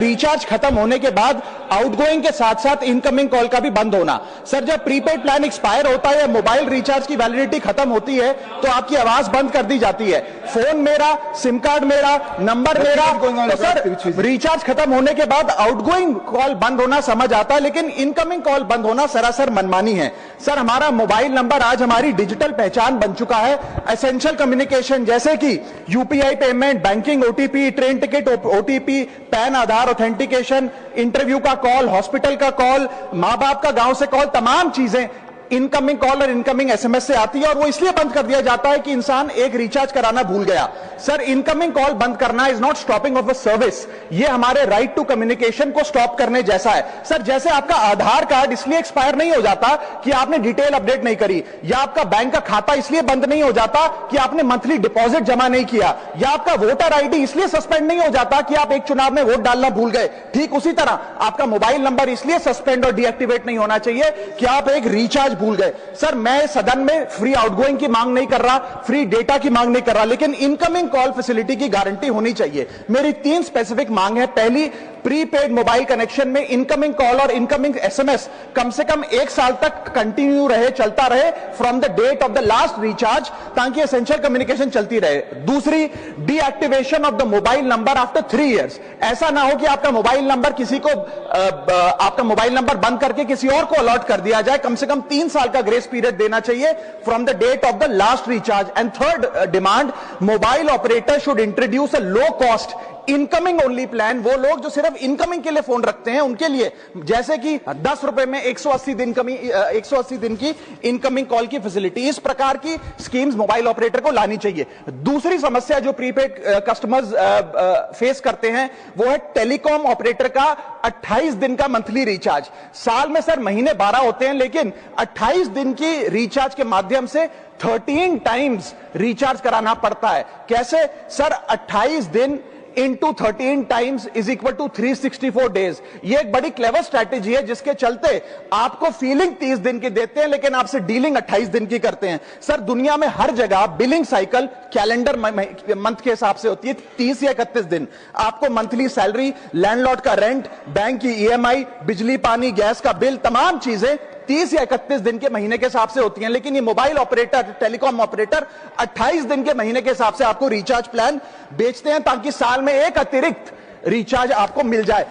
Recharge खत्म होने के बाद आउटगोइंग के साथ साथ इनकमिंग कॉल का भी बंद होना। सर जब प्रीपेड प्लान एक्सपायर होता है या मोबाइल रिचार्ज की वैलिडिटी खत्म होती है तो आपकी आवाज बंद कर दी जाती है। फोन मेरा, सिम कार्ड मेरा, नंबर मेरा, तो सर रिचार्ज खत्म होने के बाद आउटगोइंग कॉल बंद होना समझ आता है, लेकिन इनकमिंग कॉल बंद होना सरासर मनमानी है। सर हमारा मोबाइल नंबर आज हमारी डिजिटल पहचान बन चुका है। एसेंशियल कम्युनिकेशन जैसे कि UPI payment, banking OTP, train ticket OTP, PAN Aadhaar authentication, interview का कॉल, हॉस्पिटल का कॉल, मां बाप का गांव से कॉल, तमाम चीजें इनकमिंग कॉल और इनकमिंग एसएमएस से आती है और वो इसलिए बंद कर दिया जाता है कि इंसान एक रिचार्ज कराना भूल गया। सर इनकमिंग कॉल बंद करना is not stopping of a service, ये हमारे राइट टू कम्युनिकेशन को स्टॉप करने जैसा है। सर जैसे आपका आधार कार्ड इसलिए एक्सपायर नहीं हो जाता कि आपने डिटेल अपडेट नहीं करी, या आपका बैंक का खाता इसलिए बंद नहीं हो जाता कि आपने मंथली डिपॉजिट जमा नहीं किया, या आपका वोटर आईडी इसलिए सस्पेंड नहीं हो जाता कि आप एक चुनाव में वोट डालना भूल गए। ठीक उसी तरह आपका मोबाइल नंबर इसलिए सस्पेंड और डीएक्टिवेट नहीं होना चाहिए कि आप एक रिचार्ज भूल गए। सर मैं सदन में फ्री आउटगोइंग की मांग नहीं कर रहा, फ्री डेटा की मांग नहीं कर रहा, लेकिन इनकमिंग कॉल फैसिलिटी की गारंटी होनी चाहिए। मेरी 3 स्पेसिफिक मांग है। पहली, प्रीपेड मोबाइल कनेक्शन में इनकमिंग कॉल और इनकमिंग एसएमएस कम से कम 1 साल तक कंटिन्यू रहे, चलता रहे from the date of the last recharge, ताकि एसेंशियल कम्युनिकेशन चलती रहे। दूसरी, deactivation of the mobile number after 3 years. ऐसा ना हो कि आपका मोबाइल नंबर किसी को आपका मोबाइल नंबर बंद करके किसी और को अलॉट कर दिया जाए। कम से कम 3 साल का ग्रेस पीरियड देना चाहिए from the date of the last recharge. And third demand, mobile operator should introduce a low cost incoming only plan. वो लोग जो सिर्फ इनकमिंग के लिए फोन रखते हैं उनके लिए, जैसे कि 10 रुपए में 180 दिन की इनकमिंग कॉल की फैसिलिटी, इस प्रकार की स्कीम्स मोबाइल ऑपरेटर को लानी चाहिए। दूसरी समस्या जो प्रीपेड कस्टमर्स फेस करते हैं वो है टेलीकॉम ऑपरेटर का 28 दिन का मंथली रिचार्ज। साल में सर महीने 12 होते हैं, लेकिन 28 दिन की रिचार्ज के माध्यम से 13 टाइम्स रिचार्ज कराना पड़ता है। कैसे सर? 28 दिन into 13 times is equal to 364 days। ये एक बड़ी क्लेवर स्ट्रैटेजी है जिसके चलते आपको फीलिंग 30 दिन की देते हैं, लेकिन आपसे डीलिंग 28 दिन की करते हैं। सर दुनिया में हर जगह बिलिंग साइकिल कैलेंडर मंथ के हिसाब से होती है, 30 या 31 दिन। आपको मंथली सैलरी, लैंडलॉर्ड का रेंट, बैंक की ईएमआई, बिजली पानी गैस का बिल, तमाम चीजें 30 या 31 दिन के महीने के हिसाब से होती हैं। लेकिन ये मोबाइल ऑपरेटर, टेलीकॉम ऑपरेटर 28 दिन के महीने के हिसाब से आपको रिचार्ज प्लान बेचते हैं, ताकि साल में एक अतिरिक्त रिचार्ज आपको मिल जाए।